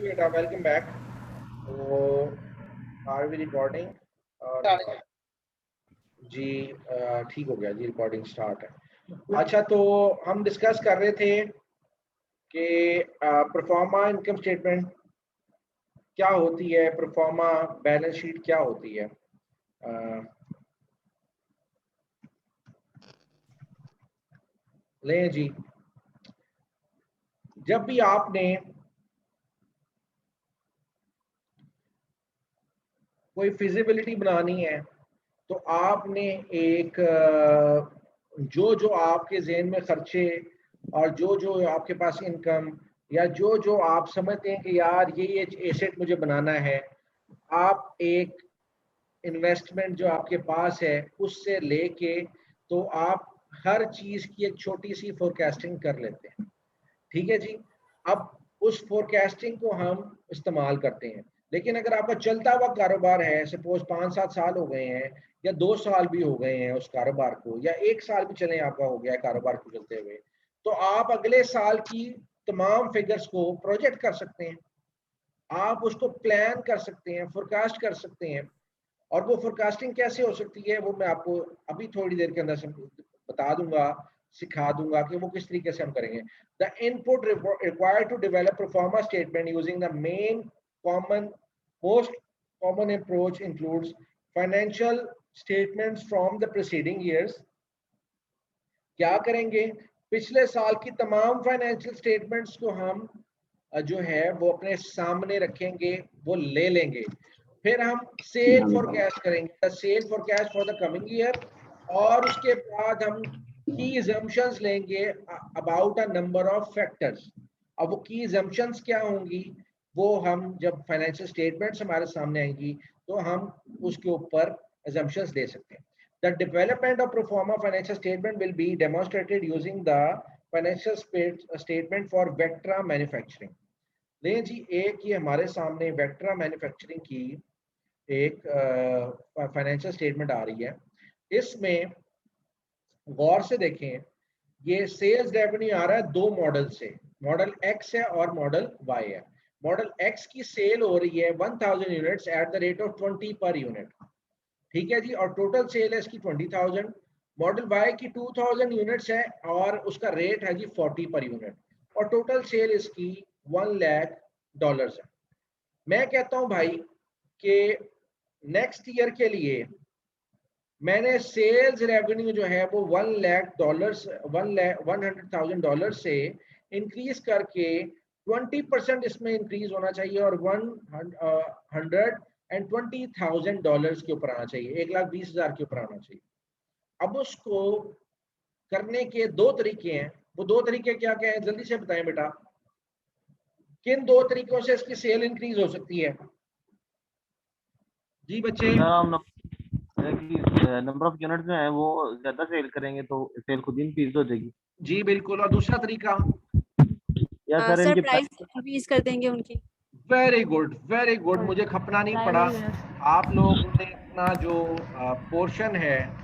बेटा, welcome back. तो are we recording? जी ठीक हो गया जी, रिकॉर्डिंग स्टार्ट है। अच्छा, तो हम डिस्कस कर रहे थे कि परफॉर्मा इनकम स्टेटमेंट क्या होती है, परफॉर्मा बैलेंस शीट क्या होती है। लें जी, जब भी आपने कोई फिजिबिलिटी बनानी है तो आपने एक जो जो आपके जेहन में खर्चे और जो जो आपके पास इनकम या जो जो आप समझते हैं कि यार ये एसेट मुझे बनाना है, आप एक इन्वेस्टमेंट जो आपके पास है उससे लेके तो आप हर चीज की एक छोटी सी फोरकास्टिंग कर लेते हैं। ठीक है जी। अब उस फोरकास्टिंग को हम इस्तेमाल करते हैं, लेकिन अगर आपका चलता हुआ कारोबार है, सपोज 5-7 साल हो गए हैं या 2 साल भी हो गए हैं उस कारोबार को, या 1 साल भी चले आपका हो गया है कारोबार को चलते हुए, तो आप अगले साल की तमाम फिगर्स को प्रोजेक्ट कर सकते हैं, आप उसको प्लान कर सकते हैं, फोरकास्ट कर सकते हैं। और वो फोरकास्टिंग कैसे हो सकती है वो मैं आपको अभी थोड़ी देर के अंदर बता दूंगा, सिखा दूंगा कि वो किस तरीके से हम करेंगे। The input required to develop pro forma statement using the main common most common approach includes financial statements from the preceding years. क्या करेंगे, पिछले साल की तमाम फाइनेंशियल स्टेटमेंट्स को हम जो है वो अपने सामने रखेंगे, वो ले लेंगे। फिर हम सेल फोरकास्ट करेंगे, sale forecast for the coming year, और उसके बाद हम की assumptions लेंगे about a number of factors. अब वो की assumptions क्या होंगी, वो हम जब फाइनेंशियल स्टेटमेंट्स हमारे सामने आएंगी तो हम उसके ऊपर assumptions दे सकते हैं। The development of pro forma financial statement will be demonstrated using the financial statement for Vectra manufacturing। लें जी, एक ये हमारे सामने वेक्ट्रा मैन्युफैक्चरिंग की एक फाइनेंशियल स्टेटमेंट आ रही है। इसमें गौर से देखें, ये सेल्स रेवेन्यू आ रहा है दो मॉडल से, मॉडल एक्स है और मॉडल वाई है। मॉडल एक्स की सेल हो रही है 1000 units at the rate of 20 per unit, ठीक है जी, और टोटल सेल है इसकी 20,000। मॉडल वाई की 2000 यूनिट्स है और उसका रेट है जी 40 पर यूनिट, और टोटल सेल इसकी $1 लाख है। मैं कहता हूं भाई कि नेक्स्ट ईयर के लिए मैंने सेल्स रेवेन्यू जो है वो $1 लाख $100,000 से इंक्रीज करके 20% इसमें इंक्रीज होना चाहिए और $120,000 के ऊपर आना चाहिए, 1,20,000 के ऊपर आना चाहिए। अब उसको करने के दो तरीके हैं, वो दो तरीके क्या क्या है जल्दी से बताएं बेटा, किन दो तरीकों से इसकी सेल इंक्रीज हो सकती है जी बच्चे? नंबर ऑफ यूनिट जो है वो ज्यादा सेल करेंगे तो सेल खुद ही इंक्रीज हो जाएगी जी बिल्कुल। और दूसरा तरीका, या सर सर इनके प्राइस इंक्रीज कर देंगे उनकी। वेरी गुड वेरी गुड, मुझे खपना नहीं पड़ा। आप लोगों ने अपना जो पोर्शन है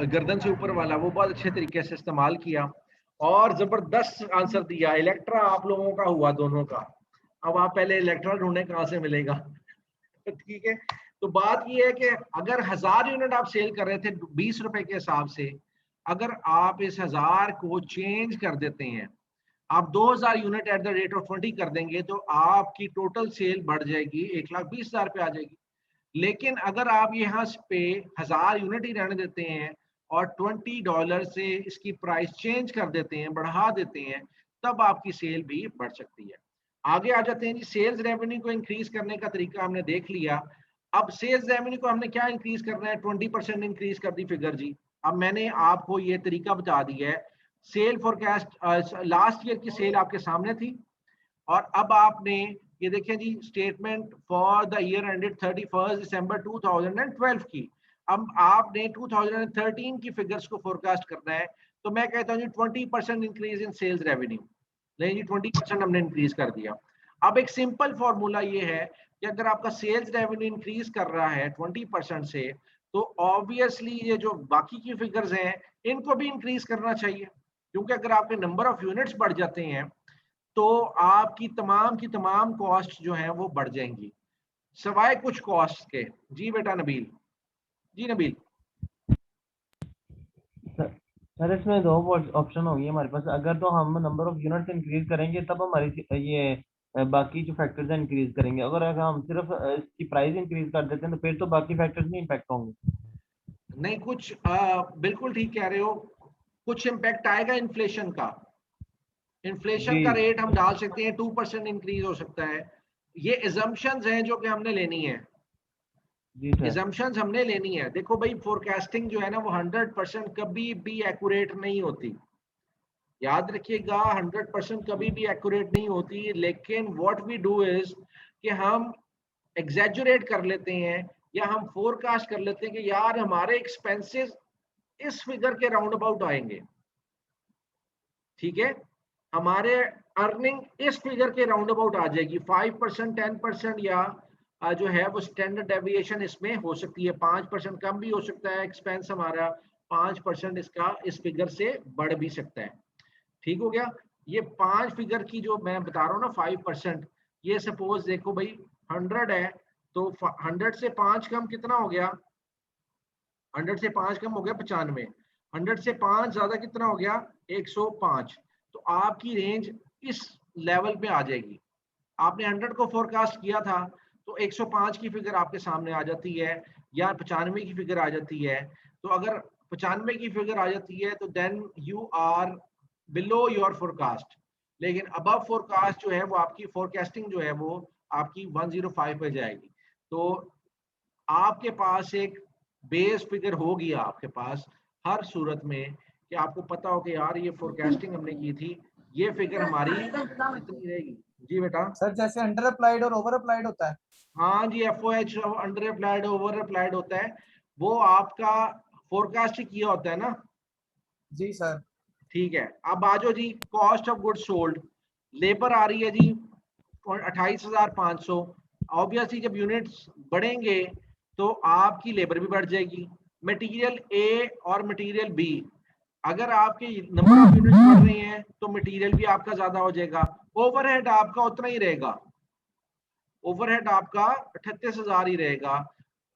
गर्दन से ऊपर वाला वो बहुत अच्छे तरीके से इस्तेमाल किया और जबरदस्त आंसर दिया। इलेक्ट्रा आप लोगों का हुआ दोनों का। अब आप पहले इलेक्ट्रा ढूंढे कहाँ से मिलेगा ठीक है। तो बात ये है कि अगर 1000 यूनिट आप सेल कर रहे थे 20 रुपए के हिसाब से, अगर आप इस 1000 को चेंज कर देते हैं, आप 2000 unit at the rate of 20 कर देंगे तो आपकी टोटल सेल बढ़ जाएगी, 1,20,000 पे आ जाएगी। लेकिन अगर आप यहाँ पे 1000 यूनिट ही रहने देते हैं और $20 से इसकी प्राइस चेंज कर देते हैं, बढ़ा देते हैं, तब आपकी सेल भी बढ़ सकती है। आगे आ जाते हैं जी, सेल्स रेवेन्यू को इंक्रीज करने का तरीका हमने देख लिया। अब सेल्स रेवेन्यू को हमने क्या इंक्रीज करना है, 20% इंक्रीज कर दी फिगर जी। अब मैंने आपको ये तरीका बता दिया है। सेल फोरकास्ट लास्ट ईयर की सेल आपके सामने थी और अब आपने ये देखें जी, statement for the year ended 31 December 2012 की। अब आपने 2013 की फिगर्स को फोरकास्ट करना है, तो मैं कहता हूँ जी 20% इंक्रीज इन सेल्स रेवेन्यू। नहीं जी, 20% हमने इंक्रीज कर दिया। अब एक सिंपल फॉर्मूला ये है कि अगर आपका सेल्स रेवेन्यू इंक्रीज कर रहा है 20% से, तो ऑब्वियसली ये जो बाकी की फिगर्स हैं इनको भी इंक्रीज करना चाहिए, क्योंकि अगर आपके नंबर ऑफ यूनिट्स बढ़ जाते हैं तो आपकी की तमाम कॉस्ट जो है वो बढ़ जाएंगी सवाए कुछ कॉस्ट के। जी बेटा नबील। जी नबील। सर इसमें दो ऑप्शन होगी हमारे पास। अगर तो हम नंबर ऑफ यूनिट्स इंक्रीज करेंगे तब हमारी ये बाकी जो फैक्टर्स हैं इंक्रीज करेंगे। अगर हम सिर्फ इसकी प्राइस इंक्रीज कर देते हैं तो फिर तो बाकी फैक्टर्स नहीं इम्पैक्ट होंगे। नहीं कुछ बिल्कुल ठीक कह रहे हो, कुछ इम्पैक्ट आएगा इन्फ्लेशन का। इन्फ्लेशन जी का रेट हम डाल सकते हैं 2% इंक्रीज हो सकता है। ये एजम्पशंस हैं जो कि हमने लेनी है। जी सर। एजम्पशंस हमने लेनी है। देखो भाई फोरकास्टिंग जो है ना वो 100% कभी भी एक्यूरेट नहीं होती, याद रखिएगा 100% कभी भी एक्यूरेट नहीं होती। लेकिन व्हाट वी डू इज कि हम एग्जैजुरेट कर लेते हैं या हम फोरकास्ट कर लेते हैं कि यार हमारे एक्सपेंसेस इस फिगर के राउंड अबाउट आएंगे, ठीक है, हमारे अर्निंग इस फिगर के राउंड अबाउट आ जाएगी 5% 10% या जो है वो स्टैंडर्ड डेविएशन इसमें हो सकती है 5% कम भी हो सकता है एक्सपेंस हमारा 5% इसका इस फिगर से बढ़ भी सकता है। ठीक हो गया। ये 5 फिगर की जो मैं बता रहा हूँ ना 5%, ये सपोज देखो भाई 100 है तो 100 से 5 कम कितना हो गया, 100 से 5 कम हो गया 95, 100 से 5 ज्यादा कितना हो गया 105। तो आपकी रेंज इस लेवल पे आ जाएगी। आपने 100 को फोरकास्ट किया था तो 105 की फिगर आपके सामने आ जाती है या 95 की फिगर आ जाती है। तो अगर 95 की फिगर आ जाती है तो then you are below your forecast. लेकिन अबव फोरकास्ट जो है वो आपकी फोरकास्टिंग जो है वो आपकी 105 पे जाएगी। तो आपके पास एक बेस फिगर होगी आपके पास हर सूरत में कि आपको पता हो कि यार ये फोरकास्टिंग हमने की थी, ये फिगर हमारी इतनी रहेगी। जी बेटा। सर जैसे अंडर अप्लाइड और ओवर अप्लाइड होता है। हाँ जी, FOH under applied over applied होता है, वो आपका फोरकास्ट किया होता है ना। जी सर। ठीक है, अब आ जाओ जी cost of goods sold. Labour आ रही है जी 28,500। ऑब्वियसली जब यूनिट्स बढ़ेंगे तो आपकी लेबर भी बढ़ जाएगी। मटेरियल ए और मटेरियल बी, अगर आपके नंबर ऑफ यूनिट्स बढ़ रहे हैं तो मटेरियल भी आपका ज्यादा हो जाएगा, ओवरहेड आपका उतना ही रहेगा, ओवरहेड आपका 38,000 ही रहेगा।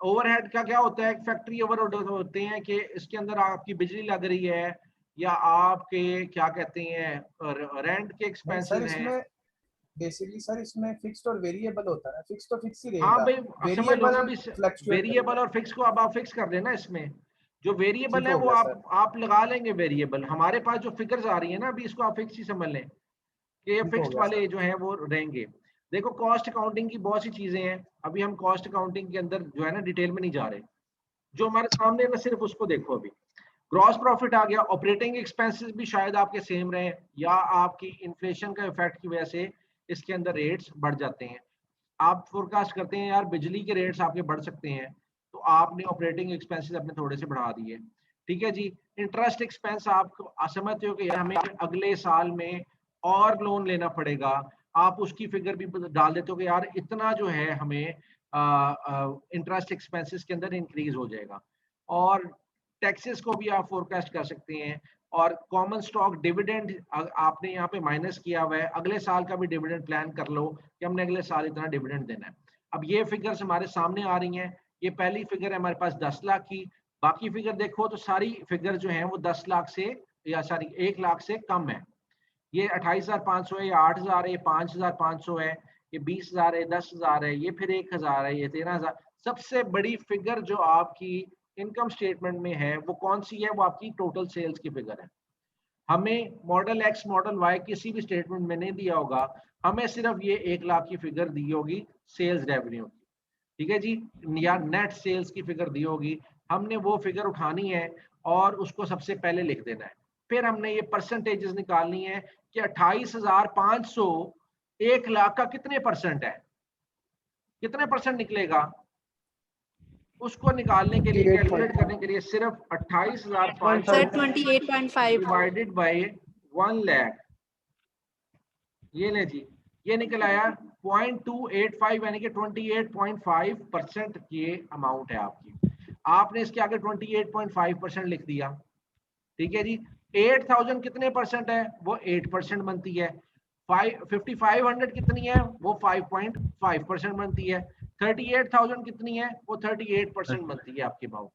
ओवरहेड का क्या होता है, फैक्ट्री ओवरहेड होते हैं कि इसके अंदर आपकी बिजली लग रही है या आपके क्या कहते हैं रेंट के नहीं सर, एक्सपेंसेस हैं। इसमें बेसिकली सर इसमें फिक्स्ड और वेरिएबल होता है। फिक्स तो फिक्स ही हाँ रहेगा, भाई समझ लो ना, वेरिएबल अभी फ्लक्चुएट वेरिएबल करेगा। और फिक्स को अब आप फिक्स कर देना। इसमें जो वेरिएबल ठीक है हो वो गया सर। आप लगा लेंगे वेरिएबल। हमारे पास जो फिगर्स आ रही है ना अभी इसको आप फिक्स ही समझ लें कि ये ठीक हो फिक्स्ड गया वाले सर। जो हैं वो रहेंगे। देखो कॉस्ट अकाउंटिंग की बहुत सी चीजें हैं, अभी हम कॉस्ट अकाउंटिंग के अंदर जो है ना डिटेल में नहीं जा रहे। जो हमारे सामने है ना सिर्फ उसको देखो। अभी ग्रॉस प्रॉफिट आ गया, ऑपरेटिंग एक्सपेंसेस भी शायद आपके सेम रहे या आपकी इन्फ्लेशन का इफेक्ट की वजह से इसके अंदर रेट्स बढ़ जाते हैं। आप फोरकास्ट करते हैं यार बिजली के रेट्स आपके बढ़ सकते हैं तो आपने ऑपरेटिंग एक्सपेंसेस अपने थोड़े से बढ़ा दिए। ठीक है जी। इंटरेस्ट एक्सपेंस आप समझते हो कि यार हमें अगले साल में और लोन लेना पड़ेगा, आप उसकी फिगर भी डाल देते हो कि यार इतना जो है हमें इंटरेस्ट एक्सपेंसेस के अंदर इंक्रीज हो जाएगा। और टैक्सेस को भी आप फोरकास्ट कर सकते हैं। और कॉमन स्टॉक डिविडेंड आपने यहाँ पे माइनस किया हुआ है, अगले साल का भी डिविडेंड प्लान कर लो कि हमने अगले साल इतना डिविडेंड देना है। अब ये फिगर्स हमारे सामने आ रही हैं। ये पहली फिगर है हमारे पास 10 लाख की। बाकी फिगर देखो तो सारी फिगर जो है वो 10 लाख से या सॉरी 1 लाख से कम है। ये 28,500 है, ये 8,000 है, ये 5,500 है, ये 20,000 है, 10,000 है, ये फिर 1,000 है, ये 13,000। सबसे बड़ी फिगर जो आपकी इनकम स्टेटमेंट में है वो कौन सी है, वो आपकी टोटल सेल्स की फिगर है। हमें मॉडल एक्स मॉडल वाई किसी भी स्टेटमेंट में नहीं दिया होगा, हमें सिर्फ ये 1 लाख की फिगर दी होगी सेल्स रेवेन्यू की। ठीक है जी, या नेट सेल्स की फिगर दी होगी, हमने वो फिगर उठानी है और उसको सबसे पहले लिख देना है। फिर हमने ये परसेंटेजेस निकालनी है कि 28,500 1 लाख का कितने परसेंट है, कितने परसेंट निकलेगा। उसको निकालने के लिए, कैलकुलेट करने के लिए सिर्फ 28,500 सर 28.5। डिवाइडेड बाय 1 लाख, ये ले जी, ये निकल आया 0.285 यानी कि 28.5% ये अमाउंट है आपकी। आपने इसके आगे 28.5% लिख दिया। ठीक है जी। 8,000 कितने परसेंट है, वो 8% बनती है। 5500 कितनी है, वो 5.5% बनती है। 38,000 कितनी है, वो 38% बनती है आपकी अमाउंट।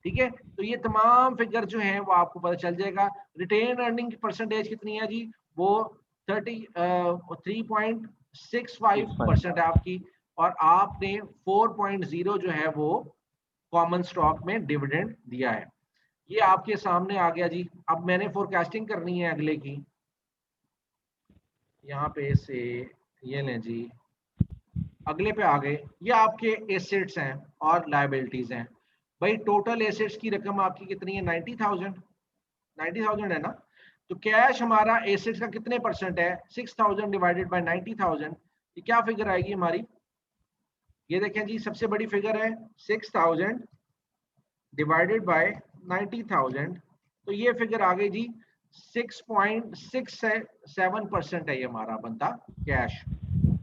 ठीक है, तो ये तमाम फिगर जो है वो आपको पता चल जाएगा। रिटेन अर्निंग की परसेंटेज कितनी है जी, वो 3.65% है आपकी, और आपने 4.0 जो है वो कॉमन स्टॉक में डिविडेंड दिया है। ये आपके सामने आ गया जी। अब मैंने फोरकास्टिंग करनी है अगले की, यहाँ पे से ये लें जी, अगले पे आ गए। ये आपके एसेट्स हैं और लायबिलिटीज हैं। भाई टोटल एसेट्स की रकम आपकी कितनी है, 90,000 है ना। तो कैश हमारा एसेट्स का कितने परसेंट है, 6,000 डिवाइडेड बाय 90,000, ये क्या फिगर आएगी हमारी, ये देखें जी, सबसे बड़ी फिगर है 6,000 डिवाइडेड बाय 90,000, तो ये फिगर आ गई जी 6.67% है ये हमारा बनता कैश।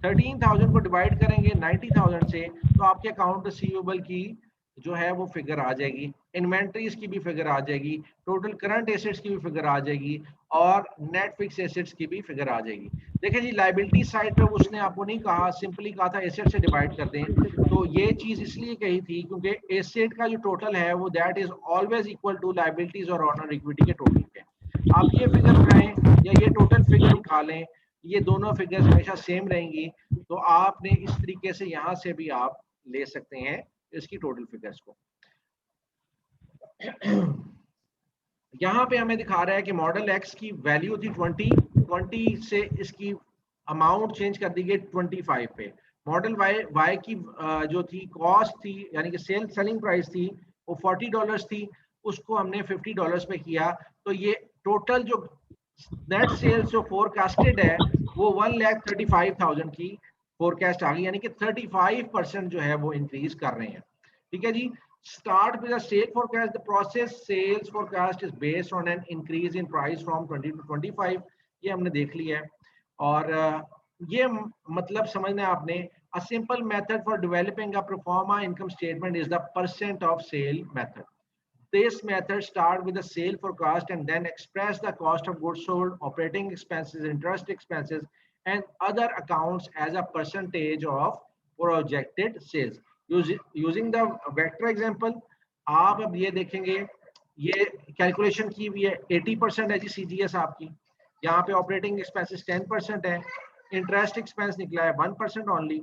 13,000 को डिवाइड करेंगे 90,000 से, तो आपके अकाउंट रिसीवेबल की जो है वो फिगर आ जाएगी, इन्वेंट्रीज की भी फिगर आ जाएगी, टोटल करंट एसेट्स की भी फिगर आ जाएगी, और नेट फिक्स एसेट्स की भी फिगर आ जाएगी। देखिए जी, लायबिलिटी साइड पे उसने आपको नहीं कहा, सिंपली कहा था एसेट से डिवाइड कर दें। तो ये चीज इसलिए कही थी क्योंकि एसेट का जो टोटल है वो that is always equal to liabilities और ऑनर इक्विटी के टोटल के। आप ये फिगर उठाएं या ये टोटल फिगर उठा लें, ये दोनों फिगर्स हमेशा सेम रहेंगी। तो आपने इस तरीके से यहाँ से भी आप ले सकते हैं इसकी टोटल फिगर्स को। यहाँ पे हमें दिखा रहा है कि मॉडल एक्स की वैल्यू थी 20 से इसकी अमाउंट चेंज कर दी गई 25 पे। मॉडल वाई की जो थी कॉस्ट थी, यानी कि सेलिंग प्राइस थी, वो $40 थी, उसको हमने $50 पे किया। तो ये टोटल जो नेट सेल्स जो फोरकास्टेड है वो 1,35,000 की फोरकास्ट आ गई, यानी कि 35% जो है वो इंक्रीज कर रहे हैं। ठीक है जी। Start with a sale forecast. The process sales forecast is based on an increase in price from 20 to 25. ये हमने देख लिया है। और ये मतलब समझना है आपने, a simple method for developing a pro forma income statement is the percent of sale method. This method start with the sale forecast and then express the cost of goods sold, operating expenses, interest expenses, and other accounts as a percentage of projected sales. Using the vector example, आप अब ये देखेंगे, ये calculation की हुई है 80% है जी CGS आपकी, यहाँ पे ऑपरेटिंग एक्सपेंसेस 10% है, इंटरेस्ट एक्सपेंस निकला है 1% ओनली।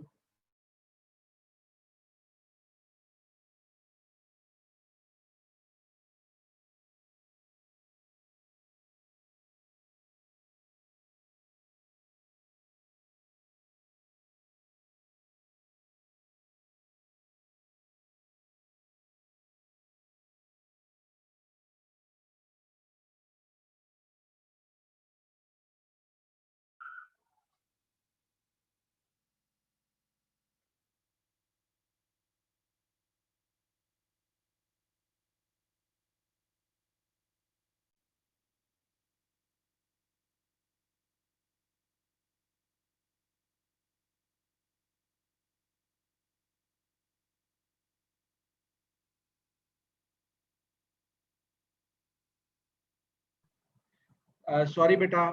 सॉरी बेटा,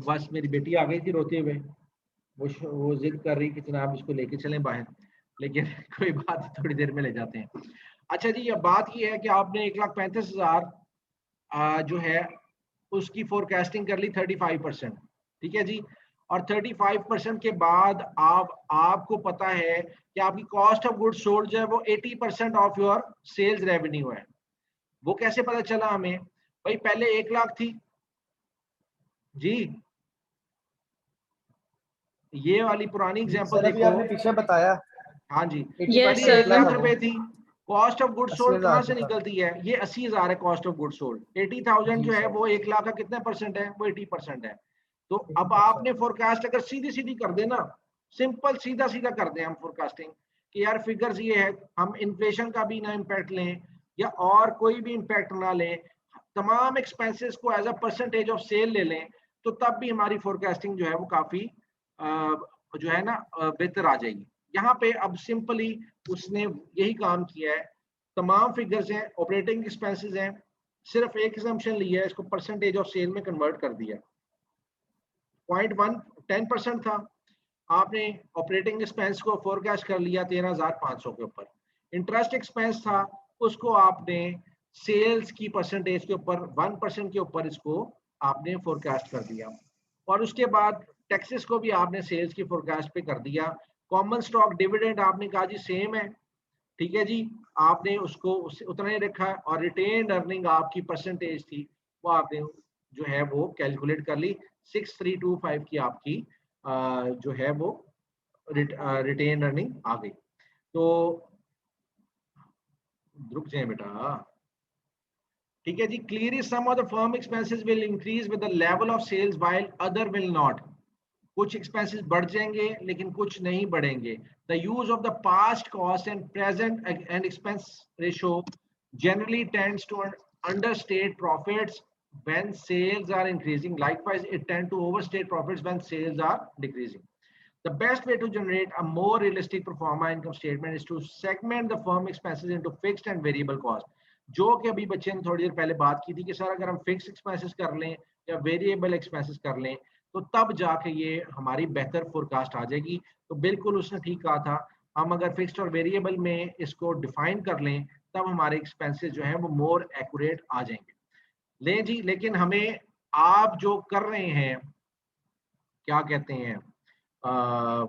बस मेरी बेटी आ गई थी रोते हुए, वो जिद कर रही कि जनाब इसको लेके चलें बाहर, लेकिन कोई बात, थोड़ी देर में ले जाते हैं। अच्छा जी, अब बात ये है कि आपने 1,35,000 जो है उसकी फोरकास्टिंग कर ली 35%। ठीक है जी। और 35% के बाद आपको पता है कि आपकी कॉस्ट ऑफ गुड्स सोल्ड जो है वो 80% ऑफ योर सेल्स रेवेन्यू है। वो कैसे पता चला हमें, भाई पहले 1 लाख थी जी, ये वाली पुरानी एग्जांपल देखो, आपने पीछे बताया। हाँ जी, Yes, पहले 1 लाख sir. रुपए थी। कॉस्ट ऑफ गुड्स सोल्ड कहाँ से 80,000 निकलती है, ये 80,000 है कॉस्ट ऑफ गुड्स सोल्ड। 80,000 जो है वो 1 लाख का कितने परसेंट है, वो 80% है। तो अब आपने फोरकास्ट अगर सीधी सीधी कर देना, सिंपल सीधा सीधा कर दें हम फोरकास्टिंग कि यार फिगर्स ये है, हम इन्फ्लेशन का भी ना इम्पैक्ट लें या और कोई भी इम्पैक्ट ना लें, तमाम एक्सपेंसेस को as a percentage of sale ले लें, तो तब भी हमारी फोरकास्टिंग जो है वो काफी जो है ना बेहतर आ जाएगी। यहाँ पे अब सिंपली उसने यही काम किया है, तमाम फिगर्स हैं, ऑपरेटिंग एक्सपेंसेस हैं, सिर्फ एक एग्जम्पशन लिया है, इसको परसेंटेज ऑफ सेल में कन्वर्ट कर दिया। 10% था, आपने ऑपरेटिंग एक्सपेंस को फोरकास्ट कर लिया 13,500 के ऊपर। इंटरेस्ट एक्सपेंस था, उसको आपने सेल्स की परसेंटेज के ऊपर 1% के ऊपर इसको आपने फोरकास्ट कर दिया, और उसके बाद टैक्सेस को भी आपने सेल्स की फोरकास्ट पे कर दिया। कॉमन स्टॉक डिविडेंड आपने कहा जी सेम है, ठीक है जी, आपने उसको उतना ही रखा, और रिटेन अर्निंग आपकी परसेंटेज थी वो आपने जो है वो कैलकुलेट कर ली, 6325 की आपकी जो है वो रिटेन अर्निंग आ गई। तो रुक जाए बेटा, ठीक है जी। Clearly some of the firm expenses will increase with the level of sales while other will not. कुछ एक्सपेंसेस बढ़ जाएंगे लेकिन कुछ नहीं बढ़ेंगे। The use of the past cost and present and expense ratio generally tends to understate profits when sales are increasing. Likewise, it tends to overstate profits when sales are decreasing. The best way to generate a more realistic pro forma income statement is to segment the firm expenses into fixed and variable cost. जो कि अभी बच्चे ने थोड़ी देर पहले बात की थी कि सर अगर हम फिक्स एक्सपेंसेस कर लें या वेरिएबल एक्सपेंसेस कर लें तो तब जाके ये हमारी बेहतर फोरकास्ट आ जाएगी। तो बिल्कुल उसने ठीक कहा था, हम अगर फिक्स्ड और वेरिएबल में इसको डिफाइन कर लें तब हमारे एक्सपेंसेस जो है वो मोर एक्यूरेट आ जाएंगे। ले जी, लेकिन हमें आप जो कर रहे हैं क्या कहते हैं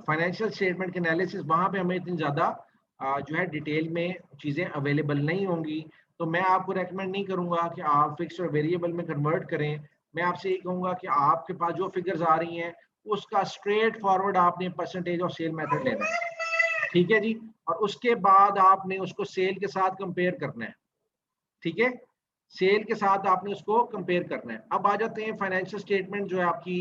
फाइनेंशियल स्टेटमेंट के एनालिसिस, वहां पे हमें इतनी ज्यादा जो है डिटेल में चीजें अवेलेबल नहीं होंगी। तो मैं आपको रेकमेंड नहीं करूंगा कि आप फिक्स्ड और वेरिएबल में कन्वर्ट करें। मैं आपसे ये कहूंगा कि आपके पास जो फिगर्स आ रही हैं उसका स्ट्रेट फॉरवर्ड आपने परसेंटेज ऑफ सेल मेथड लेना है, ठीक है जी, और उसके बाद आपने उसको सेल के साथ कंपेयर करना है, ठीक है, सेल के साथ आपने उसको कंपेयर करना है। अब आ जाते हैं फाइनेंशियल स्टेटमेंट जो है आपकी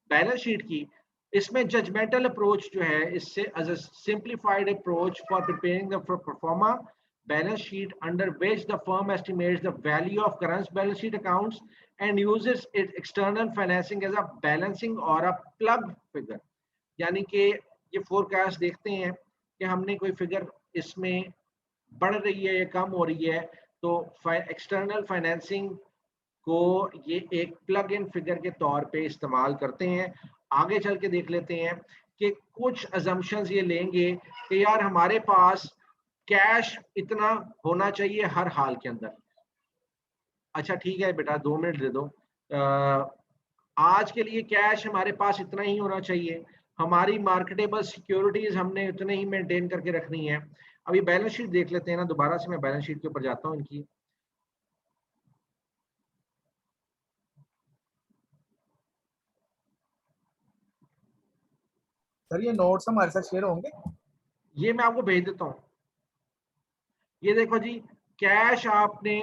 बैलेंस शीट की। इसमें जजमेंटल अप्रोच जो है, इससे as a simplified approach for preparing the pro forma balance sheet under which the firm estimates the value of current balance sheet accounts and uses its external financing as a balancing or a plug figure। यानी कि ये forecast देखते हैं कि हमने कोई figure इसमें बढ़ रही है या कम हो रही है, तो एक्सटर्नल फाइनेंसिंग को ये एक प्लग इन फिगर के तौर पे इस्तेमाल करते हैं। आगे चल के देख लेते हैं कि कुछ अजम्पशंस ये लेंगे कि यार हमारे पास कैश इतना होना चाहिए हर हाल के अंदर। अच्छा ठीक है बेटा 2 मिनट दे दो, आज के लिए कैश हमारे पास इतना ही होना चाहिए, हमारी मार्केटेबल सिक्योरिटीज हमने इतने ही मेंटेन करके रखनी है। अभी बैलेंस शीट देख लेते हैं ना, दोबारा से मैं बैलेंस शीट के ऊपर जाता हूँ इनकी। सर ये नोट्स हमारे साथ शेयर होंगे? ये मैं आपको भेज देता हूँ। ये देखो जी, कैश आपने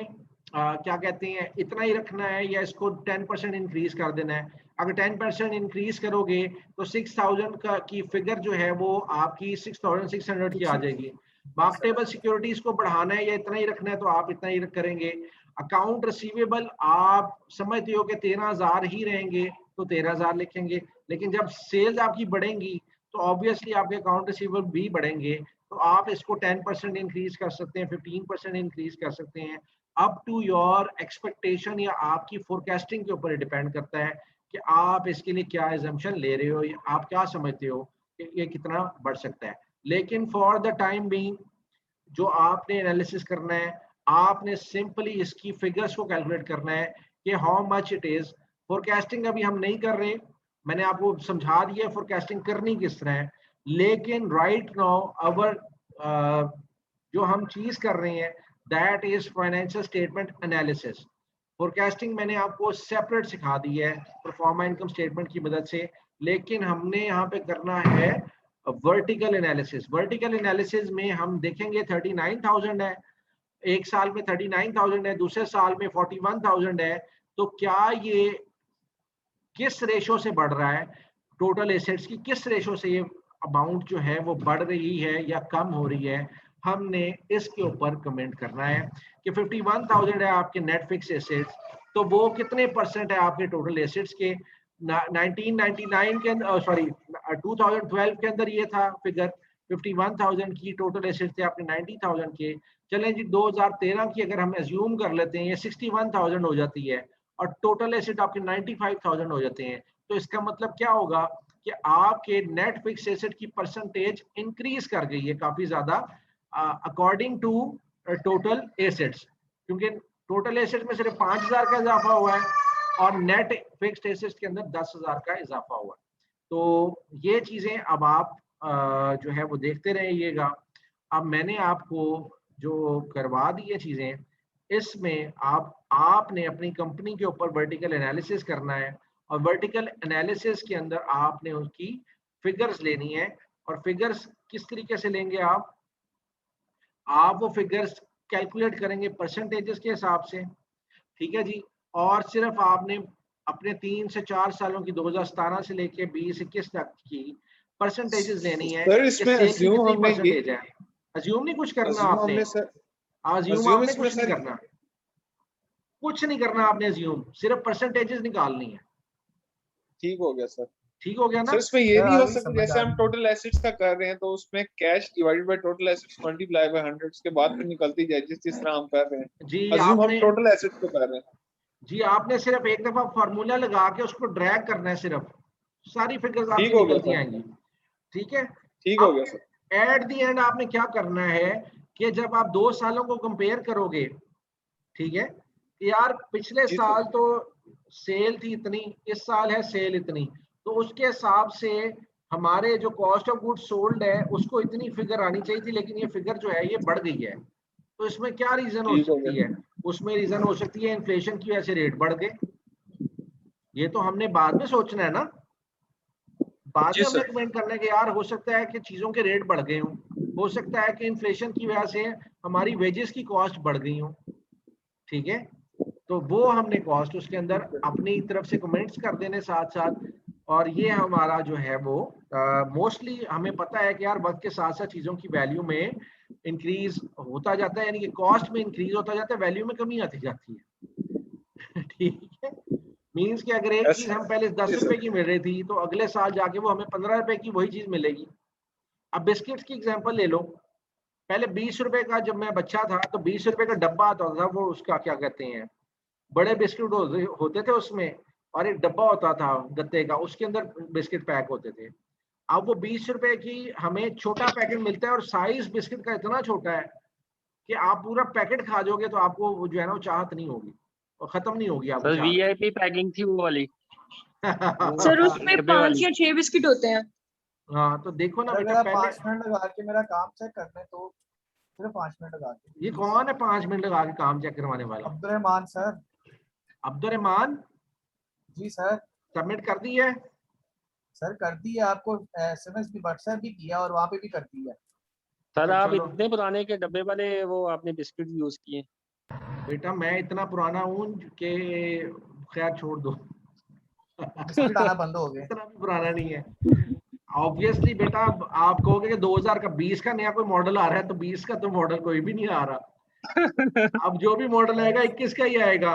क्या कहते हैं इतना ही रखना है या इसको 10% इंक्रीज कर देना है। अगर 10% इंक्रीज करोगे तो 6000 का की फिगर जो है वो आपकी 6600 की आ जाएगी। मार्केटेबल सिक्योरिटीज को बढ़ाना है या इतना ही रखना है तो आप इतना ही करेंगे। अकाउंट रिसीवेबल आप समझते हो कि 13,000 ही रहेंगे तो 13,000 लिखेंगे, लेकिन जब सेल्स आपकी बढ़ेंगी तो ऑब्वियसली आपके अकाउंट रिसीवेबल भी बढ़ेंगे, तो आप इसको 10% इंक्रीज कर सकते हैं, 15% इंक्रीज कर सकते हैं। अप टू योर एक्सपेक्टेशन या आपकी फोरकास्टिंग के ऊपर डिपेंड करता है कि आप इसके लिए क्या एजम्पशन ले रहे हो, आप क्या समझते हो कि ये कितना बढ़ सकता है। लेकिन फॉर द टाइम बीइंग जो आपने एनालिसिस करना है, आपने सिंपली इसकी फिगर्स को कैलकुलेट करना है कि how much it is. Forecasting अभी हम नहीं कर रहे, मैंने आपको समझा दिया फोरकास्टिंग करनी किस तरह है, लेकिन राइट नाउ अवर जो हम चीज कर रहे हैं that is financial statement analysis. Forecasting मैंने आपको सेपरेट सिखा दी है परफॉर्मा इनकम स्टेटमेंट की मदद से, लेकिन हमने यहाँ पे करना है वर्टिकल एनालिसिस। वर्टिकल एनालिसिस में हम देखेंगे 39,000 है, एक साल में 39,000 है, दूसरे साल में 41,000 है, तो क्या ये किस रेशो से बढ़ रहा है, टोटल एसेट्स की किस रेशो से ये अमाउंट जो है वो बढ़ रही है या कम हो रही है, हमने इसके ऊपर कमेंट करना है कि 51,000 है आपके नेट फिक्स एसेट्स, तो वो कितने परसेंट है आपके टोटल एसेट्स के। 1999 के अंदर 2012 के अंदर ये था फिगर 51,000 की टोटल एसेट्स थे आपके 90,000 के। चलें जी 2013 की अगर हम एज्यूम कर लेते हैं ये 61,000 हो जाती है और टोटल एसेट आपके 95,000 हो जाते हैं, तो इसका मतलब क्या होगा कि आपके नेट फिक्स एसेट की परसेंटेज इंक्रीज कर गई है काफी ज्यादा अकॉर्डिंग टू टोटल एसेट्स, क्योंकि टोटल एसेट में सिर्फ 5,000 का इजाफा हुआ है और नेट फिक्स्ड एसेट्स के अंदर 10,000 का इजाफा हुआ है। तो ये चीजें अब आप जो है वो देखते रहिएगा। अब मैंने आपको जो करवा दी है चीजें, इसमें आपने अपनी कंपनी के ऊपर वर्टिकल एनालिसिस करना है और वर्टिकल एनालिसिस के अंदर आपने उसकी फिगर्स लेनी है। और फिगर्स किस तरीके से लेंगे आप वो फिगर्स कैलकुलेट करेंगे परसेंटेजेस के हिसाब से, ठीक है जी। और सिर्फ आपने अपने 3 से 4 सालों की 2017 से लेके 20-21 तक की परसेंटेजेस लेनी है। सर इसमें अज्यूम हमने परसेंटेज है, अज्यूम नहीं कुछ करना आपने, अज्यूम आपने कुछ नहीं करना, कुछ नहीं करना आपने अज्यूम, सिर्फ परसेंटेजेस निकालनी है। ठीक हो गया सर, ठीक हो गया ना। सर इसमें ये नहीं हो सकता जैसे हम टोटल एसेट्स का कर रहे हैं तो उसमें cash divided by total assets multiply by 100 उसके बाद फिर निकलती जाए जिस तरह हम कर रहे हैं जी। अज्यूम हम टोटल एसेट्स को कर रहे हैं जी, आपने सिर्फ एक दफा फार्मूला लगा के उसको ड्रैग करना है, सिर्फ सारी फिगर्स आपकी निकलती आएंगी। ठीक है, ठीक हो गया सर। एट द एंड आपने क्या करना है कि जब आप 2 सालों को कंपेयर करोगे, ठीक है, यार पिछले साल तो सेल थी इतनी, इस साल है सेल इतनी, तो उसके हिसाब से हमारे जो कॉस्ट ऑफ गुड्स सोल्ड है उसको इतनी फिगर आनी चाहिए थी, लेकिन ये फिगर जो है ये बढ़ गई है। तो इसमें क्या रीजन हो सकती है? उसमें रीजन हो सकती है इन्फ्लेशन की वजह से रेट बढ़ गए। ये तो हमने बाद में सोचना है ना, बाद में हमें कमेंट करना है कि यार हो सकता है कि चीजों के रेट बढ़ गए हों, हो सकता है कि इन्फ्लेशन की वजह से हमारी वेजेस की कॉस्ट बढ़ गई हो, ठीक है। तो वो हमने कॉस्ट उसके अंदर अपनी तरफ से कमेंट्स कर देने साथ साथ। और ये हमारा जो है वो मोस्टली हमें पता है कि यार वक्त के साथ साथ चीजों की वैल्यू में इंक्रीज होता जाता है, यानी कि कॉस्ट में इंक्रीज होता जाता है, वैल्यू में कमी आती जाती है। ठीक है, मीन्स कि अगर एक चीज हम पहले 10 रुपए की मिल रही थी तो अगले साल जाके वो हमें 15 रुपए की वही चीज मिलेगी। अब बिस्किट्स की एग्जांपल ले लो, पहले 20 रुपए का जब मैं बच्चा था तो 20 रुपए का डब्बा आता था, वो उसका क्या कहते हैं, बड़े बिस्किट होते थे उसमें, और एक डब्बा होता था गत्ते का, उसके अंदर बिस्किट पैक होते थे। अब वो 20 रुपए की हमें छोटा पैकेट मिलता है और साइज बिस्किट का इतना छोटा है कि आप पूरा पैकेट खा जाओगे तो आपको वो जो है ना वो चाहत नहीं होगी और खत्म नहीं होगी आपको। सर वीआईपी पैकिंग थी वो वाली। सर उसमें 5 या 6 बिस्किट होते हैं। हाँ तो देखो ना बेटा, पहले 5 मिनट लगा के मेरा काम चेक करने तो सिर्फ 5 मिनट लगा के। ये कौन है 5 मिनट लगा के काम चेक करवाने वाला? Abdurrahman sir. अब्दुर्रहमान जी सर। सबमिट कर दी है सर, कर दी है, आपको एसएमएस भी व्हाट्सएप भी किया और वहाँ पे भी कर दी है सर। आप इतने पुराने के डब्बे वाले वो आपने बिस्किट यूज किए? बेटा मैं इतना पुराना हूँ कि खैर छोड़ दो, बिस्किट आना बंद हो गए। इतना भी पुराना नहीं है ऑब्वियसली बेटा। आप कहोगे कि 2000 का 20 का नया कोई मॉडल आ रहा है, तो 20 का तो मॉडल कोई भी नहीं आ रहा। अब जो भी मॉडल आएगा 21 का ही आएगा।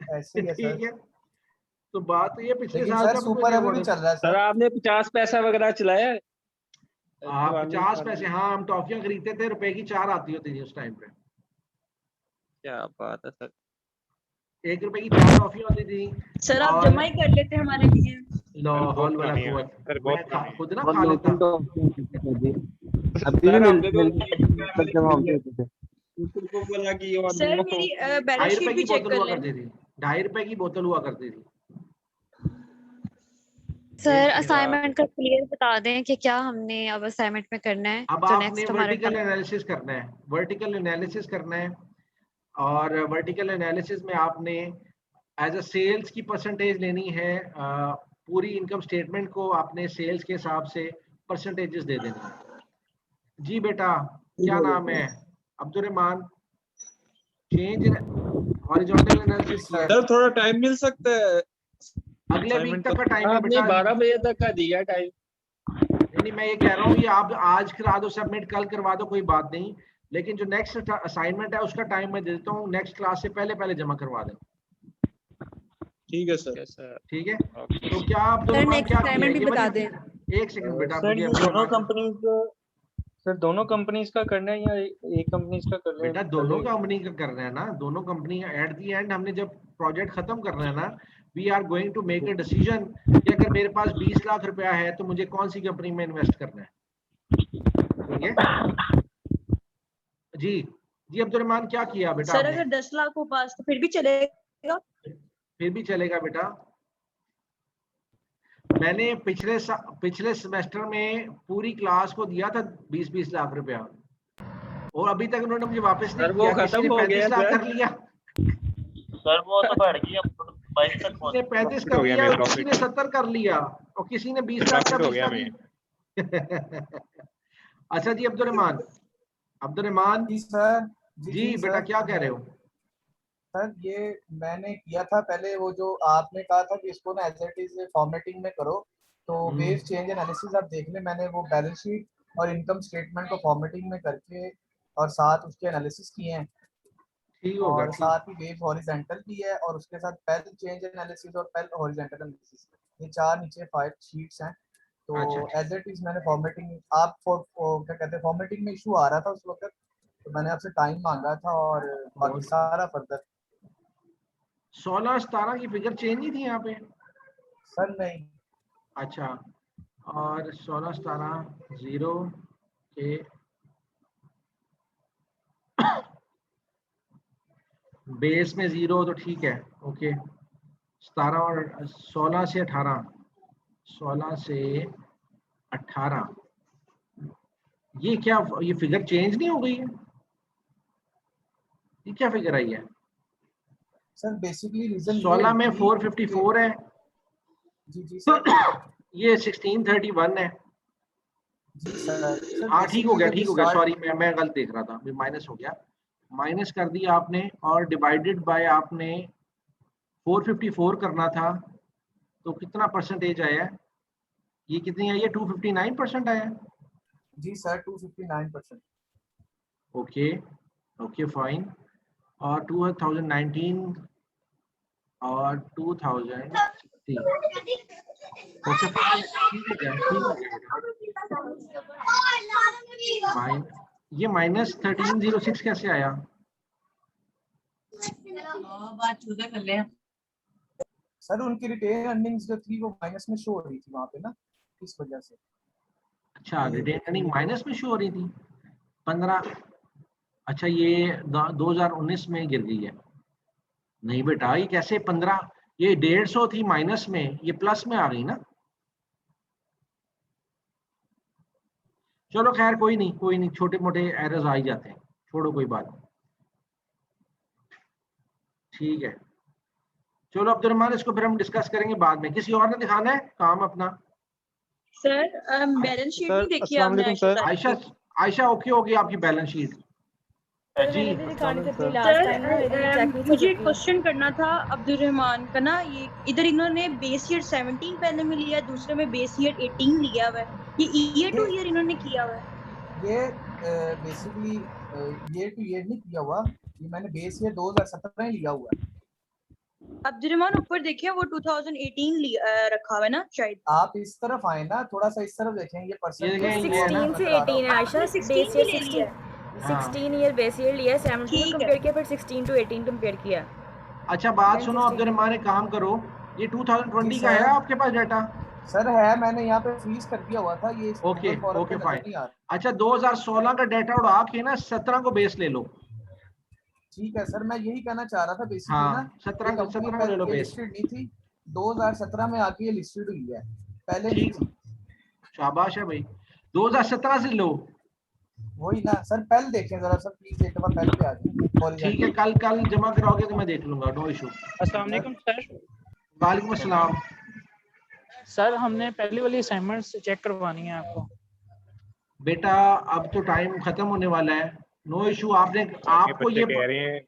ऐसे ही है ठीक है, तो बात ये पिछले साल का सुपर अभी भी चल रहा है सर। आपने 50 पैसा वगैरह चलाया है? 50 पैसे, हाँ हम टॉफियां खरीदते थे, रुपए की 4 आती होती थी उस टाइम पे। क्या बात है सर। 1 रुपए की 4 टॉफियां होती थी। सर आप जमा ही कर लेते हमारे लिए। लो हॉल वाला कुआं खुद ना खा लेता। सर मेरी बैलेंस शीट भी चेक कर लें। 2.5 रुपए की बोतल हुआ करती थी। सर असाइनमेंट का क्लियर बता दें कि क्या हमने अब असाइनमेंट में करना है। अब आपने वर्टिकल एनालिसिस करना है, वर्टिकल एनालिसिस करना है। और वर्टिकल एनालिसिस में आपने एज अ सेल्स की परसेंटेज लेनी है, पूरी इनकम स्टेटमेंट को आपने सेल्स के हिसाब से परसेंटेजेस दे देनी है। जी बेटा क्या नाम है? अब्दुर्रहमान। चेंज हॉरिजॉन्टल एनालिसिस किया सर, थोड़ा टाइम मिल सकता है? अगले वीक तक का टाइम है आपने बेटा। 12 बजे तक का दिया टाइम। नहीं मैं ये कह रहा हूँ, ये आप आज करा दो सबमिट, कल करवा दो, कोई बात नहीं, लेकिन जो नेक्स्ट असाइनमेंट है उसका टाइम मैं देता हूँ, नेक्स्ट क्लास से पहले पहले जमा करवा दें। ठीक है सर। ठीक है, तो क्या आप सर नेक्स्ट असाइनमेंट भी बता दें। एक सेकंड बेटा, सर ये दोनों कंपनीज का, सर दोनों कंपनीज का करना है या एक कंपनीज का करना है? बेटा दोनों कंपनी का करना है ना, दोनों कंपनी एट द एंड हमने जब प्रोजेक्ट खत्म करना है ना, we are going to make a decision कि अगर मेरे पास 20 लाख रुपया है तो मुझे कौन सी कंपनी में इन्वेस्ट करना है। ठीक है जी। जी अब्दुल रहमान, क्या किया बेटा सर आपने? अगर 10 लाख हो पास तो फिर भी चलेगा? फिर भी चलेगा बेटा। मैंने पिछले सेमेस्टर में पूरी क्लास को दिया था 20-20 लाख रुपया और अभी तक उन्होंने मुझे वापस नहीं सर वो किया। किसी ने खत्म हो 35 गया लाख सर। कर लिया, सर वो तो बढ़ गई, अब 22 तक किसी ने 35 Profit कर हो गया लिया, मेरा, किसी ने 70 कर लिया और किसी ने 20 लाख का प्रॉफिट हो 20 गया लाख। अच्छा जी अब्दुल रहमान जी सर। जी बेटा क्या कह रहे हो? सर ये मैंने किया था पहले, वो जो आपने कहा था कि इसको ना एज इट इज फॉर्मेटिंग में करो, तो वेव चेंज एनालिसिस आप देख लें, मैंने वो बैलेंस शीट और इनकम स्टेटमेंट को फॉर्मेटिंग में करके और साथ उसके एनालिसिस किए हैं, ठीक होगा। और साथ ही वेव हॉरिजॉन्टल भी है और उसके साथ पेल चेंज एनालिसिस और पेल हॉरिजॉन्टल एनालिसिस, ये 4 नीचे 5 शीट्स हैं। तो अच्छा। एज इट इज मैंने फॉर्मेटिंग, आप क्या कहते हैं, फॉर्मेटिंग में इशू आ रहा था उस वक्त, तो मैंने आपसे टाइम मांगा था और बाकी सारा फर्दर। 16-17 की फिगर चेंज नहीं थी यहाँ पे? सर नहीं। अच्छा, और 16-17 0 के बेस में 0 तो ठीक है, ओके। 17 और 16 से 18, 16 से 18 ये क्या, ये फिगर चेंज नहीं हो गई है? ये क्या फिगर आई है? सर बेसिकली रीजन 16 में 454 है जी जी सर। ये 1631 है। जी सर। हाँ ठीक हो गया, सॉरी मैं गलत देख रहा था, माइनस हो गया, माइनस कर दिया आपने और डिवाइडेड बाय आपने 454 करना था, तो कितना परसेंटेज आया? ये कितनी आई है? 259% आया। जी सर 259%। Okay okay fine. और 2019 और 2016 ओके फाइन, ठीक हो गया। ये -1306 कैसे आया? सर उनकी रिटेन अर्निंग्स जो थी वो माइनस में शो हो रही थी वहाँ पे ना, इस वजह से। अच्छा, रिटेन अर्निंग माइनस में शो हो रही थी 15। अच्छा ये 2019 में गिर गई है? नहीं बेटा, ये कैसे 15, ये 150 थी माइनस में, ये प्लस में आ गई ना। चलो खैर कोई नहीं, छोटे मोटे एरर्स आ ही जाते हैं, छोड़ो कोई बात नहीं, ठीक है। चलो अब्दुल रहमान, इसको फिर हम डिस्कस करेंगे बाद में। किसी और ने दिखाना है काम अपना? सर बैलेंस शीट नहीं देखी अस्सलाम आपने? वालेकुम सर। आयशा ओके होगी आपकी बैलेंस शीट? जी सर मुझे क्वेश्चन करना था अब्दुल रहमान का ना, ये इधर इन्होंने बेस ईयर 17 पहले में लिया, दूसरे में बेस ईयर 18 लिया हुआ है, ये ईयर टू ईयर इन्होंने किया हुआ है? ये बेसिकली ईयर टू ईयर नहीं किया हुआ, ये मैंने बेस ईयर 2017 ही लिया हुआ है। अब्दुल रहमान ऊपर देखिए वो 2018 रखा हुआ है ना शायद। आप इस तरफ आए ना, थोड़ा सा इस तरफ देखें, ये परसेंट 16 से 18 है Ayesha, base year 16 year base year लिया है, 17 कंपेयर किया, फिर 16 टू 18 कंपेयर किया। अच्छा बात सुनो अब्दुल रहमान, एक काम करो, ये 2020 का है आपके पास डाटा? सर है, मैंने यहाँ पे फ्रीज कर दिया हुआ था ये। Okay fine. अच्छा 2016 का डाटा उड़ा के ना 17 को बेस ले लो। ठीक है सर, मैं यही कहना चाह रहा था बेसिकली हाँ, ना, 17 को ले लो बेस। लिस्टेड नहीं थी, 2017 में आके ये लिस्टेड हुई है, पहले नहीं थी। शाबाश है भाई, 2017 से लो। वही ना सर, पहले देखें जरा सर प्लीज, एक बार पहले पे आ जाए। ठीक है, कल जमा कराओगे तो मैं देख लूंगा, नो इशू। अस्सलाम वालेकुम सर। वालेकुम अस्सलाम। सर हमने पहली वाली असाइनमेंट्स चेक करवानी है आपको। बेटा अब तो टाइम खत्म होने वाला है, नो इशू। आपको ये कह रहे हैं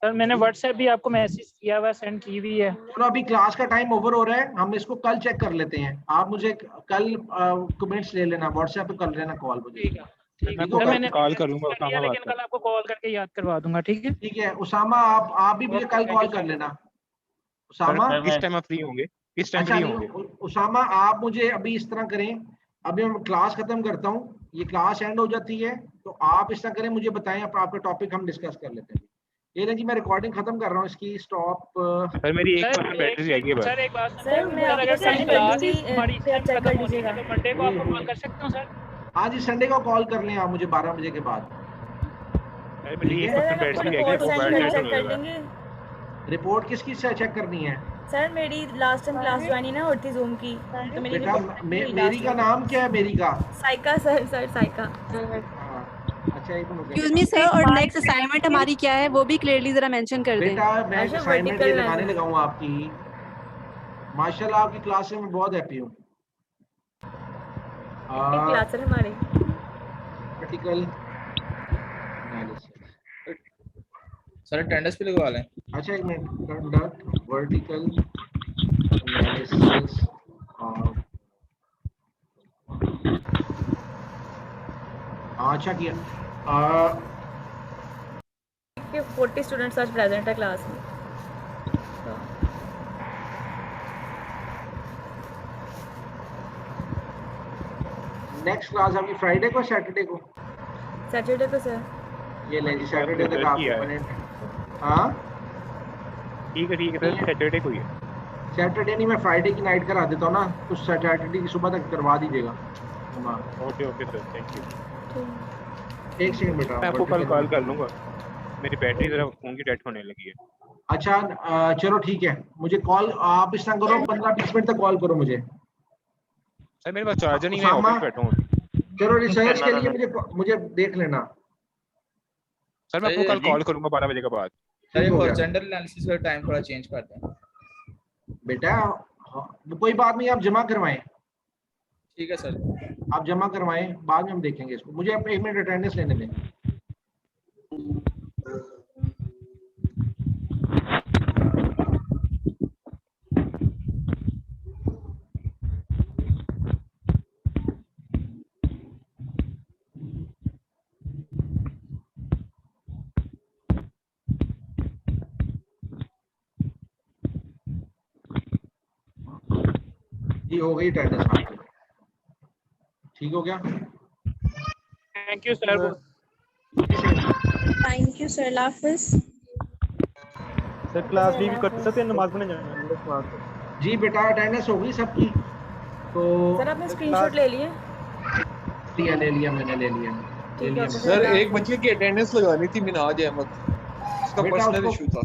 सर, मैंने व्हाट्सएप भी आपको मैसेज किया हुआ, सेंड की हुई है। चलो अभी क्लास का टाइम ओवर हो रहा है, हम इसको कल चेक कर लेते हैं। आप मुझे कल कमेंट्स ले लेना, व्हाट्सएप पे कर लेना कॉल मुझे। मैंने कॉल करूंगा, लेकिन कल आपको कॉल करके याद करवा दूंगा, ठीक है? ठीक है उसामा, आप भी मुझे कल कॉल कर लेना। उसामा किस टाइम आप फ्री होंगे? किस टाइम फ्री होंगे? उसामा आप मुझे अभी इस तरह करें, अभी हम क्लास खत्म करता हूँ, ये क्लास एंड हो जाती है, तो आप इस तरह करें, मुझे बताएं, आपका टॉपिक हम डिस्कस कर लेते हैं। ये नहीं, मैं रिकॉर्डिंग खत्म कर रहा हूँ इसकी, स्टॉप। सर मेरी 1% बैटरी रह गई है बस। सर एक बात सर मैं अगर आपको सेंड कर दूंगी, हमारी फिर आप चेक कर लीजिएगा। तो मंडे को आपको कॉल कर सकता हूँ सर। हाँ जी, संडे को कॉल कर लें आप मुझे 12 बजे के बाद। सर मेरी ठीक है? 1% बैटरी रह गई है, वो सेंड बैटरी चेक कर चल लेंगे। रिपोर्ट किसकी से चेक करनी है? सर मेरी लास्ट टाइम क्लास ज्वाइन ना होती जूम की, तो मेरी बेटा report मेरी का नाम क्या है? मेरी का साइका सर साइका। अच्छा एक मिनट एक्सक्यूज मी सर, और नेक्स्ट असाइनमेंट हमारी क्या है वो भी क्लियरली जरा मेंशन कर दें। बेटा मैं अच्छा, असाइनमेंट vertical ये लगाने line। लगा हूँ आपकी। माशाल्लाह आपकी क्लास से मैं बहुत हैप्पी हूँ। क्लास है हमारी वर्टिकल एनालिसिस। सर अटेंडेंस पे लगवा लें। अच्छा एक minute, conduct vertical analysis of. अच्छा किया। 40 स्टूडेंट्स आज प्रेजेंट है क्लास में। नेक्स्ट क्लास आपकी फ्राइडे को सैटरडे को? सैटरडे को सर। ये ले जी, सैटरडे तक आप परमानेंट। हाँ ठीक है सर, सैटरडे को ही है। सैटरडे नहीं, मैं फ्राइडे की नाइट करा देता हूँ ना, तो सैटरडे की सुबह तक करवा दीजिएगा। Okay sir, thank you. एक सेकंड बेटा, मैं आपको कल कॉल कर लूंगा, मेरी बैटरी जरा फोन की डेड होने लगी है। अच्छा चलो ठीक है, मुझे कॉल आप इस तरह करो, 15-20 मिनट तक कॉल करो मुझे। सर मेरे पास चार्जर नहीं है, मैं ऑफिस बैठा हूँ। चलो रिसर्च के लिए मुझे देख लेना। सर मैं आपको कल कॉल करूंगा 12 बजे के बाद। सर ये हॉरिजॉन्टल एनालिसिस का टाइम थोड़ा चेंज कर दें बेटा। कोई बात नहीं, आप जमा करवाएं। ठीक है सर, आप जमा करवाएं, बाद में हम देखेंगे इसको। मुझे अपने 1 मिनट अटेंडेंस लेने दें। जी हो गई अटेंडेंस आपकी, ठीक हो गया? Thank you sir. Thank you sir, Hafiz. Sir class leave कर सकते हैं, नमाज पढ़ने जाना है। जी बेटा अटेंडेंस हो गई सबकी, तो सर आपने स्क्रीनशॉट ले लिए? ले लिया मैंने, ले लिया। सर एक बच्चे की अटेंडेंस लगानी थी मिनाज अहमद, उसका पर्सनल इशू था।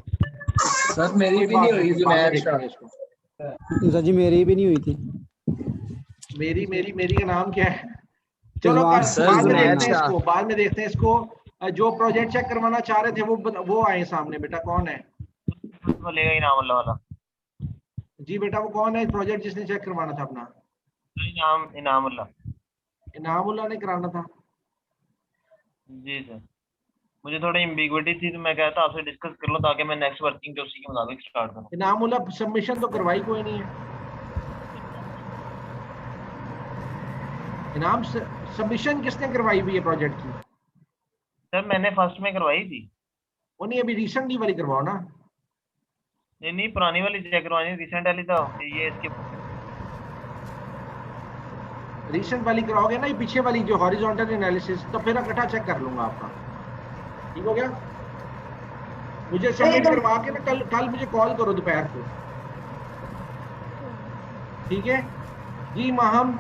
सर मेरी भी नहीं हुई थी, मैं सर जी मेरी भी नहीं हुई थी। मेरी का नाम क्या है? चलो बाद में देखते हैं इसको। जो प्रोजेक्ट चेक करवाना चाह रहे थे वो आए सामने। बेटा कौन है? लेगा इनामुल्लाह वाला। जी बेटा वो कौन है प्रोजेक्ट जिसने चेक करवाना था अपना? इनामुल्लाह ने कराना था। जी सर, मुझे थोड़ी एम्बिग्विटी थी तो मैं कहता आपसे डिस्कस कर लूं ताकि मैं नेक्स्ट वर्किंग के उसी के मुताबिक स्टार्ट करूं। इनामुल्लाह सबमिशन तो करवाई कोई नहीं है। इनाम सबमिशन किसने करवाई हुई है प्रोजेक्ट की? सर मैंने फर्स्ट में करवाई थी। वो नहीं, अभी रिसेंटली वाली करवाओ ना। नहीं पुरानी वाली चेक करवानी, रिसेंट वाली तो ये इसके रिसेंट वाली कराओगे ना, ये पीछे वाली जो हॉरिजॉन्टल एनालिसिस, तो फिर इकट्ठा चेक कर लूंगा आपका। ठीक हो गया? मुझे सबमिट करवा के ना कल मुझे कॉल करो दोपहर को, ठीक है? जी माहम।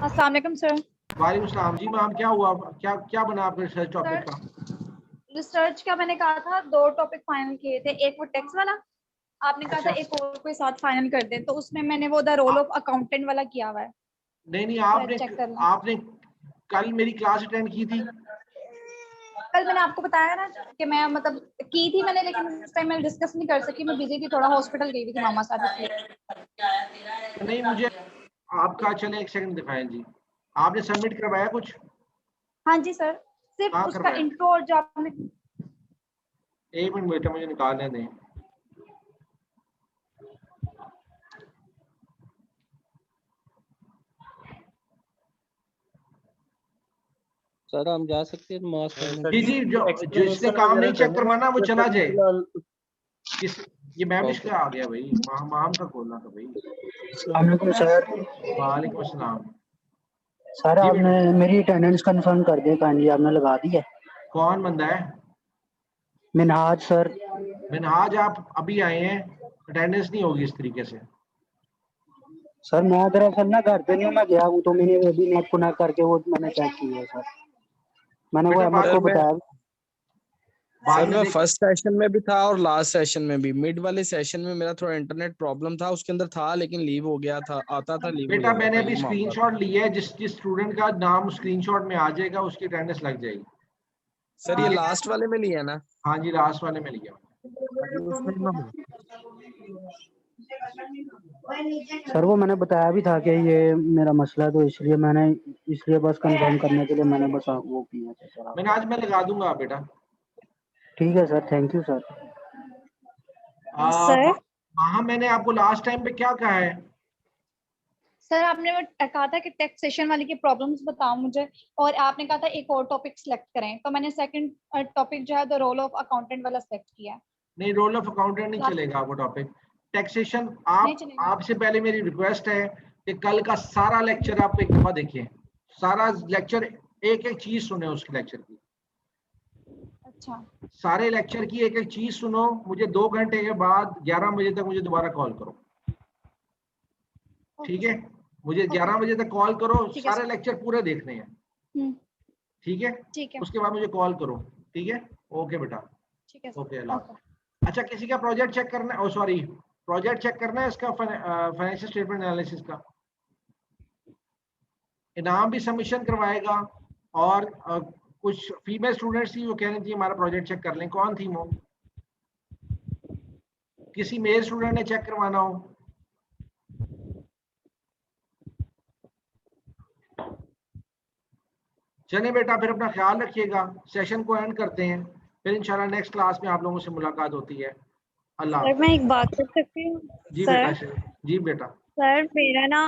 अस्सलाम वालेकुम सर। वालेकुम सलाम। जी माहम क्या हुआ, क्या बना आपके रिसर्च टॉपिक का? रिसर्च का मैंने कहा था 2 टॉपिक फाइनल किए थे, एक वो टैक्स वाला आपने कहा था, एक और कोई साथ फाइनल कर दें, तो उसमें मैंने वो द रोल ऑफ अकाउंटेंट वाला किया हुआ है। नहीं आपने कल मेरी क्लास अटेंड की थी। कल मैंने आपको बताया ना कि मैं मतलब की थी मैंने, लेकिन उस टाइम मैं डिस्कस नहीं कर सकी, मैं बिजी थी थोड़ा, हॉस्पिटल गई थी मामा साथ। नहीं मुझे आपका, चले एक सेकंड दिखाएं जी, आपने सबमिट करवाया कुछ? हाँ जी सर, सिर्फ उसका इंट्रो और जो आपने। एक मिनट बेटा मुझे निकालने दें। सर हम जा सकते हैं नमाज पढ़ने? जी जिसने काम नहीं चेक करवाना वो चला जाए। ये मैम का आ गया भाई, माम का खोलना था भाई। वालेकुम सर। वालेकुम अस्सलाम। सर आपने मेरी अटेंडेंस कंफर्म कर दी काइंडली, आपने लगा दी है? कौन बंदा है? मिनहाज सर। मिनहाज आप अभी आए हैं, अटेंडेंस नहीं होगी इस तरीके से। सर मैं दरअसल ना घर पे नहीं हूँ, मैं गया हूँ तो मैंने वो भी नेट कनेक्ट करके वो मैंने चेक किया है सर। मैंने वो बेटा अहमद बाद को में बताया। सर मैं फर्स्ट सेशन में भी था और लास्ट सेशन में भी। मिड वाले सेशन में मेरा थोड़ा इंटरनेट प्रॉब्लम था, उसके अंदर था लेकिन लीव हो गया था, आता था लीव हो बेटा जाता मैंने था, अभी ये मामला था। स्क्रीनशॉट लिया है, जिस स्टूडेंट का नाम स्क्रीनशॉट में आ जाएगा उसकी अटेंडेंस लग जाएगी। सर ये लास्ट वाले में लिया ना? हाँ जी लास्ट वाले में लिया। उसमें ना हो। सर वो मैंने बताया भी था कि ये मेरा मसला है, तो इसलिए बस कंफर्म करने के लिए मैंने बस वो किया था सर। मैंने आज मैं लगा दूंगा बेटा। ठीक है sir, thank you sir. Sir हाँ मैंने आपको लास्ट टाइम पे क्या कहा है? सर आपने वो कहा था कि टैक्सेशन वाली की प्रॉब्लम्स बताओ मुझे, और आपने कहा था एक और टॉपिक सिलेक्ट करें, तो मैंने सेकंड टॉपिक जो है द रोल ऑफ अकाउंटेंट वाला सिलेक्ट किया है। नहीं रोल ऑफ अकाउंटेंट नहीं चलेगा वो टॉपिक। टैक्सेशन आपसे पहले मेरी रिक्वेस्ट है कि कल का सारा लेक्चर आप एक दफा देखिए, सारा लेक्चर एक एक चीज सुने उसके लेक्चर की। अच्छा सारे लेक्चर की एक एक चीज सुनो, मुझे 2 घंटे के बाद 11 बजे तक मुझे दोबारा कॉल करो, ठीक है? मुझे 11 बजे तक कॉल करो, सारे लेक्चर पूरे देखने हैं, ठीक है? ठीक है, उसके बाद मुझे कॉल करो, ठीक है? ओके बेटा, ठीक है ओके अल्लाह। अच्छा किसी का प्रोजेक्ट चेक करना है, सॉरी प्रोजेक्ट चेक करना है इसका फाइनेंशियल स्टेटमेंट एनालिसिस का। इनाम भी सबमिशन करवाएगा, और कुछ फीमेल स्टूडेंट्स थी वो कह रही थी हमारा प्रोजेक्ट चेक कर लें। कौन थी वो? किसी मेल स्टूडेंट ने चेक करवाना हो? चलिए बेटा फिर अपना ख्याल रखिएगा, सेशन को एंड करते हैं, फिर इंशाल्लाह नेक्स्ट क्लास में आप लोगों से मुलाकात होती है। अल्लाह सर मैं एक बात कर सकती हूँ? जी सर बेटा, जी बेटा। सर मेरा ना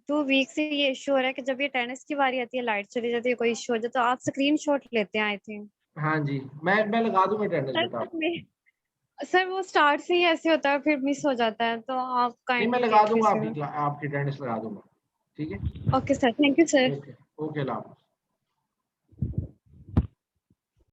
2 वीक से ये इशू हो रहा है कि जब ये टेनिस की बारी आती है लाइट चली जाती है, कोई इशू हो जाए तो आप स्क्रीनशॉट लेते हैं आई थिंक। हाँ जी मैं लगा दूंगा अटेंडेंस बेटा। सर वो स्टार्ट से ही ऐसे होता है, फिर मिस हो जाता है, तो आप नहीं मैं काइंडली लगा देख दूंगा, लीजिएगा। आपकी अटेंडेंस लगा दूंगा, ठीक है? Okay sir, thank you sir. Okay अल्लाह हाफ़िज़।